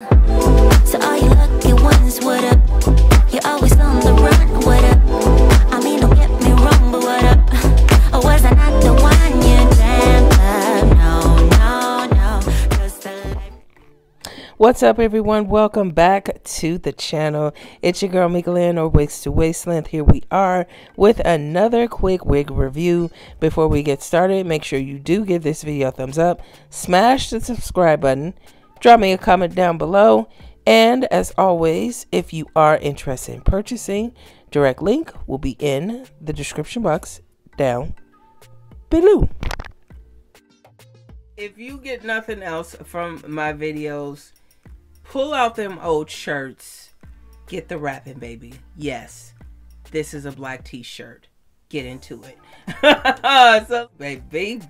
So all you lucky ones, what up? You're always on the run, what up? I mean, don't get me wrong, but what up? Or was I not the one you dreamt of? No. What's up, everyone? Welcome back to the channel. It's your girl Mika Lynn, or Wigs to Wasteland. Here we are with another quick wig review. Before we get started, make sure you do give this video a thumbs up, smash the subscribe button, drop me a comment down below, and as always, if you are interested in purchasing, direct link will be in the description box down below. If you get nothing else from my videos, pull out them old shirts. Get the rapping, baby. Yes, this is a black t-shirt. Get into it. So, baby.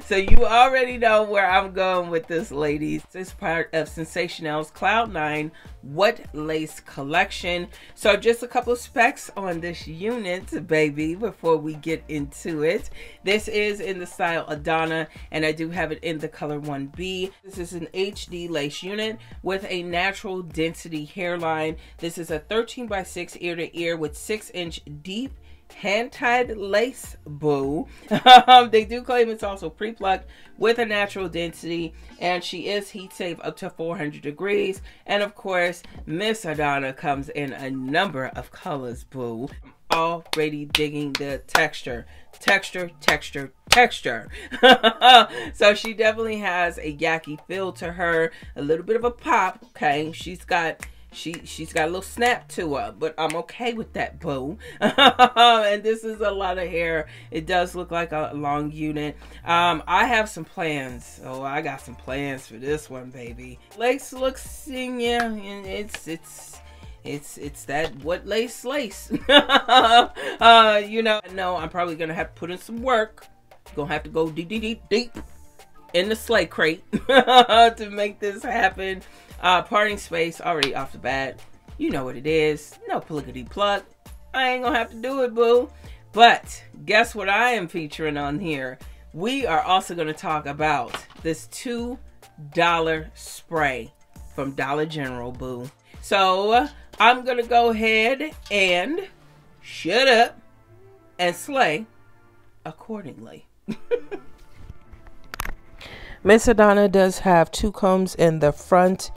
So you already know where I'm going with this, ladies. This is part of Sensationnel's Cloud9 What Lace collection. So just a couple of specs on this unit, baby, before we get into it. This is in the style ADANNA, and I do have it in the color 1B. This is an HD lace unit with a natural density hairline. This is a 13x6 ear to ear with 6-inch deep hand-tied lace bow. They do claim it's also pre-plucked with a natural density, and she is heat safe up to 400 degrees. And of course, Miss ADANNA comes in a number of colors, boo. Already digging the texture. So she definitely has a yucky feel to her, a little bit of a pop. Okay, she's got a little snap to her, but I'm okay with that, boo. And this is a lot of hair. It does look like a long unit. I have some plans. Oh, I got some plans for this one, baby. Lace looks, yeah, and it's that what lace. You know, I know I'm probably gonna have to put in some work. Gonna have to go deep in the slate crate to make this happen. Parting space already off the bat, you know what it is. No pluckity pluck. I ain't gonna have to do it, boo. But guess what I am featuring on here? We are also gonna talk about this $2 spray from Dollar General, boo. So I'm gonna go ahead and shut up and slay accordingly. Miss ADANNA does have two combs in the front,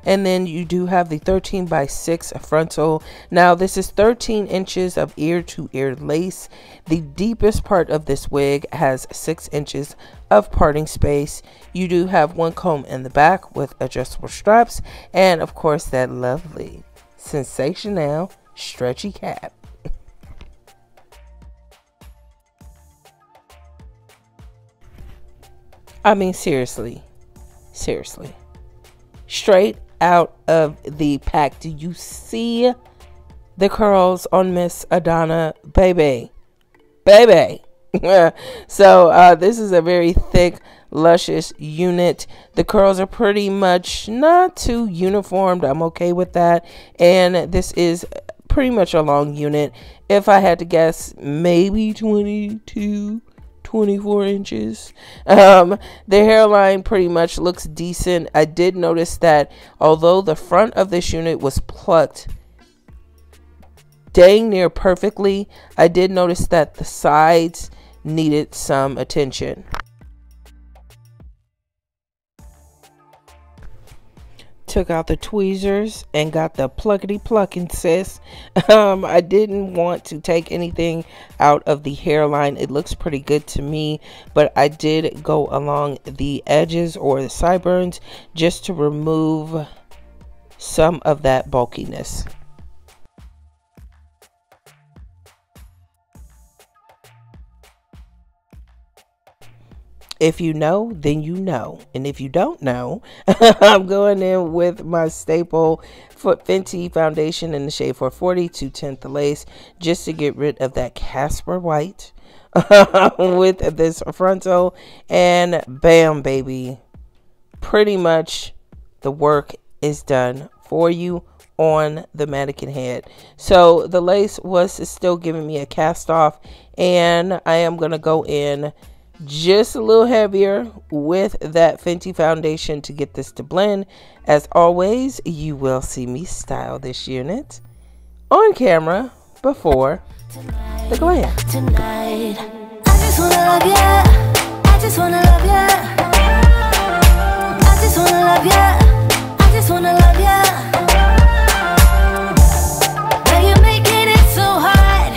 and then you do have the 13x6 frontal. Now this is 13 inches of ear to ear lace. The deepest part of this wig has 6 inches of parting space. You do have one comb in the back with adjustable straps, and of course that lovely Sensationnel stretchy cap. I mean, seriously, straight out of the pack. Do you see the curls on Miss ADANNA, baby? So this is a very thick, luscious unit. The curls are pretty much not too uniformed. I'm okay with that. And this is pretty much a long unit. If I had to guess, maybe 24 inches. The hairline pretty much looks decent. I did notice that although the front of this unit was plucked dang near perfectly, I did notice that the sides needed some attention. Took out the tweezers and got the pluckity pluckin, sis. I didn't want to take anything out of the hairline. It looks pretty good to me, but I did go along the edges or the sideburns just to remove some of that bulkiness. If you know, then you know. And if you don't know, I'm going in with my staple Fenty foundation in the shade 440 to tint the lace, just to get rid of that Casper white with this frontal. And bam, baby. Pretty much the work is done for you on the mannequin head. So the lace was still giving me a cast off, and I am going to go in just a little heavier with that Fenty foundation to get this to blend. As always, you will see me style this unit on camera before the glam. Tonight, I just wanna love ya. I just wanna love ya. I just wanna love ya. I just wanna love ya. Girl, you're making it so hard.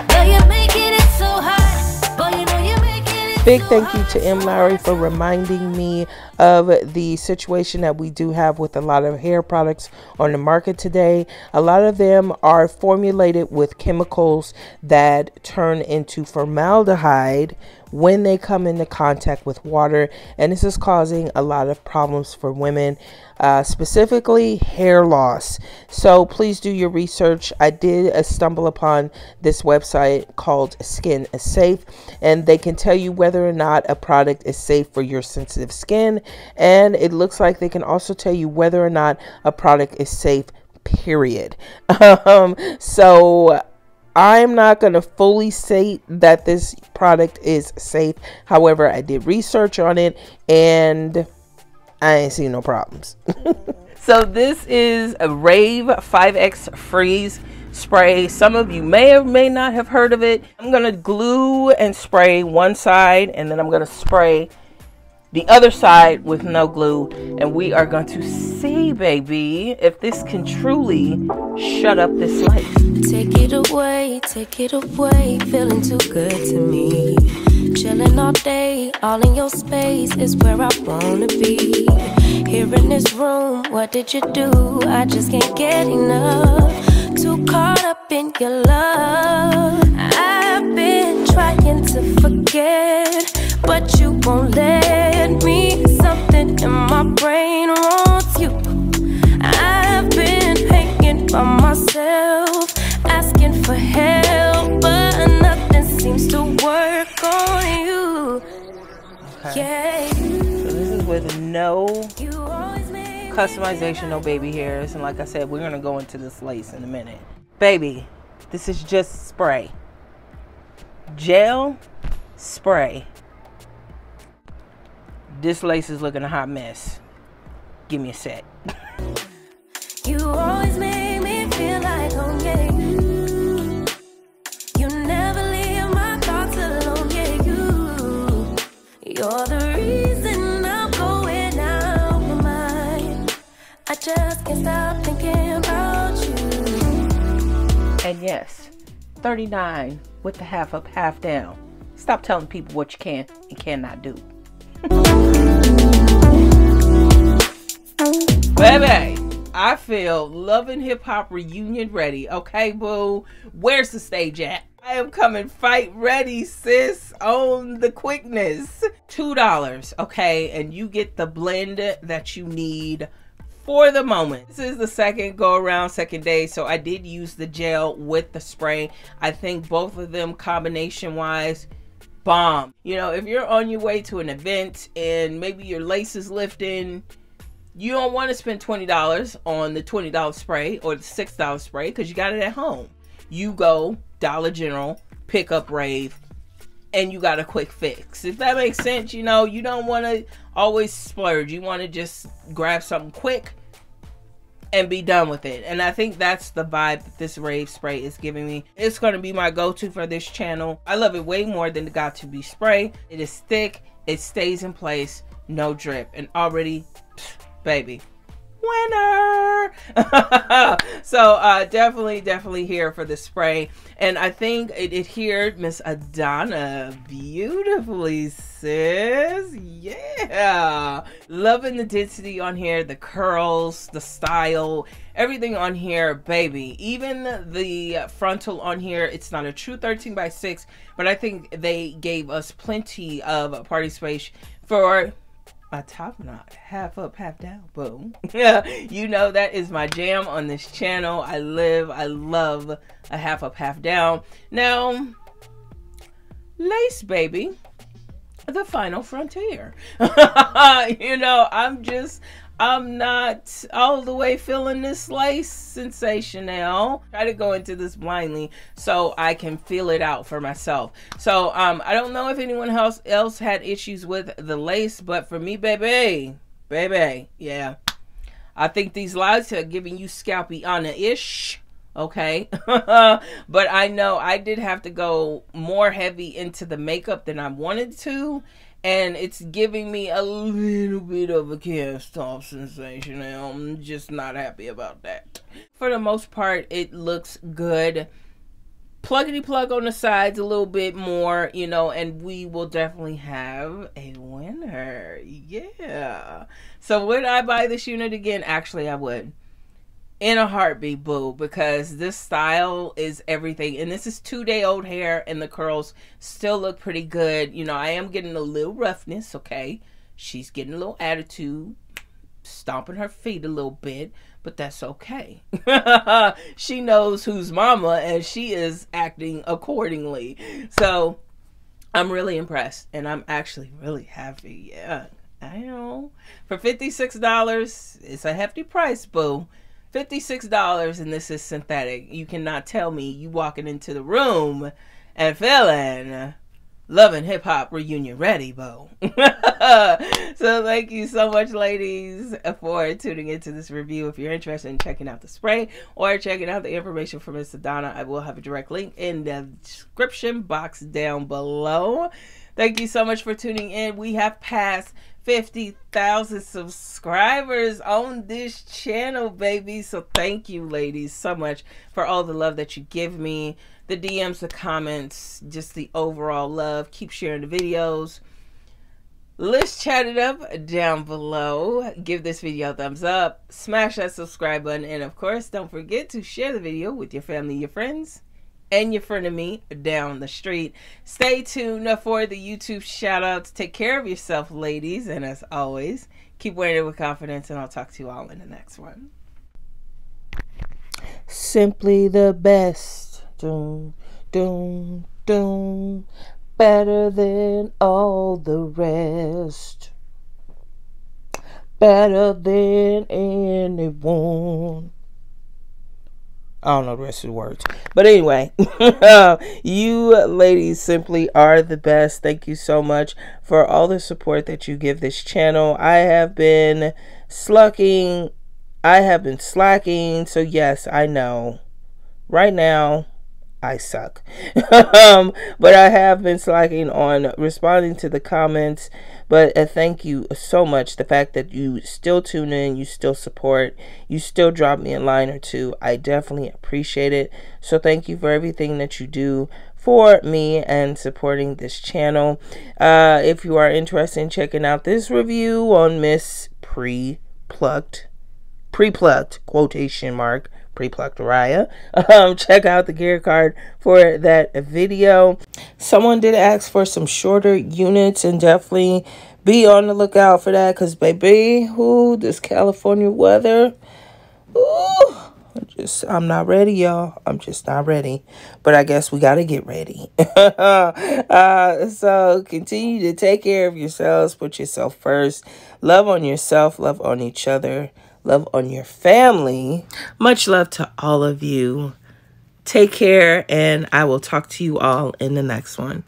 Girl, you're making it so hard. Boy, you know you're making it. Big thank you to M. Lowry for reminding me of the situation that we do have with a lot of hair products on the market today. A lot of them are formulated with chemicals that turn into formaldehyde when they come into contact with water, and this is causing a lot of problems for women, specifically hair loss. So please do your research. I did stumble upon this website called Skin is Safe, and they can tell you whether or not a product is safe for your sensitive skin, and it looks like they can also tell you whether or not a product is safe, period. So I'm not going to fully say that this product is safe. However, I did research on it and I ain't seen no problems. So this is a Rave 5X Freeze spray. Some of you may or may not have heard of it. I'm going to glue and spray one side, and then I'm going to spray the other side with no glue, and we are going to see, baby, if this can truly shut up this lace. Take it away, feeling too good to me. Chilling all day, all in your space is where I wanna be. Here in this room, what did you do? I just can't get enough. Too caught up in your love. I've been trying to forget, but you won't let me. Something in my brain wants you. I've been hanging by myself, asking for help, but nothing seems to work on you. Okay. Yeah. So this is with no You always make customization, no baby hairs, and like I said, we're gonna go into this lace in a minute. Baby, this is just spray. Gel, spray. This lace is looking a hot mess. Give me a sec. You always make me feel like home, yeah. You never leave my thoughts alone, yeah. You're the reason I'm going out my mind. I just can't stop thinking about you. And yes, 39 with the half up, half down. Stop telling people what you can and cannot do. Baby, I feel Love and Hip Hop reunion ready. Okay, boo, where's the stage at? I am coming fight ready, sis, on the quickness. $2, okay, and you get the blend that you need for the moment. This is the second go around, second day, so I did use the gel with the spray. I think both of them combination wise, bomb. You know, if you're on your way to an event and maybe your lace is lifting, you don't want to spend $20 on the $20 spray or the $6 spray because you got it at home. You go Dollar General, pick up Rave, and you got a quick fix. If that makes sense, you know, you don't want to always splurge. You want to just grab something quick and be done with it. And I think that's the vibe that this Rave spray is giving me. It's going to be my go-to for this channel. I love it way more than the Got To Be spray. It is thick, it stays in place, no drip, and already, baby, winner. So definitely here for the spray, and I think it adhered Miss ADANNA beautifully, sis. Yeah, loving the density on here, the curls, the style, everything on here, baby. Even the frontal on here, it's not a true 13x6, but I think they gave us plenty of party space for a top knot, half up, half down, boom. Yeah, you know that is my jam on this channel. I love a half up, half down. Now, lace, baby, the final frontier. You know, I'm I'm not all the way feeling this lace sensational. Try to go into this blindly so I can feel it out for myself. So I don't know if anyone else had issues with the lace, but for me, baby, yeah, I think these lights are giving you Scalpiana-ish. Okay. But I know I did have to go more heavy into the makeup than I wanted to, and it's giving me a little bit of a cast off sensation. I'm just not happy about that. For the most part, it looks good. Pluckity plug on the sides a little bit more, you know, and we will definitely have a winner. Yeah. So would I buy this unit again? Actually, I would. In a heartbeat, boo, because this style is everything. And this is 2-day-old hair, and the curls still look pretty good. You know, I am getting a little roughness, okay? She's getting a little attitude, stomping her feet a little bit, but that's okay. She knows who's mama, and she is acting accordingly. So I'm really impressed, and I'm actually really happy. Yeah, I know. For $56, it's a hefty price, boo. $56, and this is synthetic. You cannot tell me you walking into the room and feeling Love and Hip Hop reunion ready, boo. So thank you so much, ladies, for tuning into this review. If you're interested in checking out the spray or checking out the information from Miss ADANNA, I will have a direct link in the description box down below. Thank you so much for tuning in. We have passed 50,000 subscribers on this channel, baby. So thank you, ladies, so much for all the love that you give me. The DMs, the comments, just the overall love. Keep sharing the videos. Let's chat it up down below. Give this video a thumbs up. Smash that subscribe button. And of course, don't forget to share the video with your family, your friends, and your friend of me down the street. Stay tuned for the YouTube shoutouts. Take care of yourself, ladies. And as always, keep wearing it with confidence. And I'll talk to you all in the next one. Simply the best. Doom, doom, doom. Better than all the rest. Better than anyone. I don't know the rest of the words. But anyway, you ladies simply are the best. Thank you so much for all the support that you give this channel. I have been slacking. So yes, I know. Right now, I suck. But I have been slacking on responding to the comments. But thank you so much. The fact that you still tune in, you still support, you still drop me a line or two, I definitely appreciate it. So thank you for everything that you do for me and supporting this channel. If you are interested in checking out this review on Miss Pre-Plucked, quotation mark, Pre-Plucked Raya, check out the gear card for that video. Someone did ask for some shorter units, and definitely be on the lookout for that, because baby, this California weather, I'm not ready, y'all. I'm just not ready, but I guess we got to get ready. So continue to take care of yourselves, put yourself first, love on yourself, love on each other, love on your family. Much love to all of you. Take care, and I will talk to you all in the next one.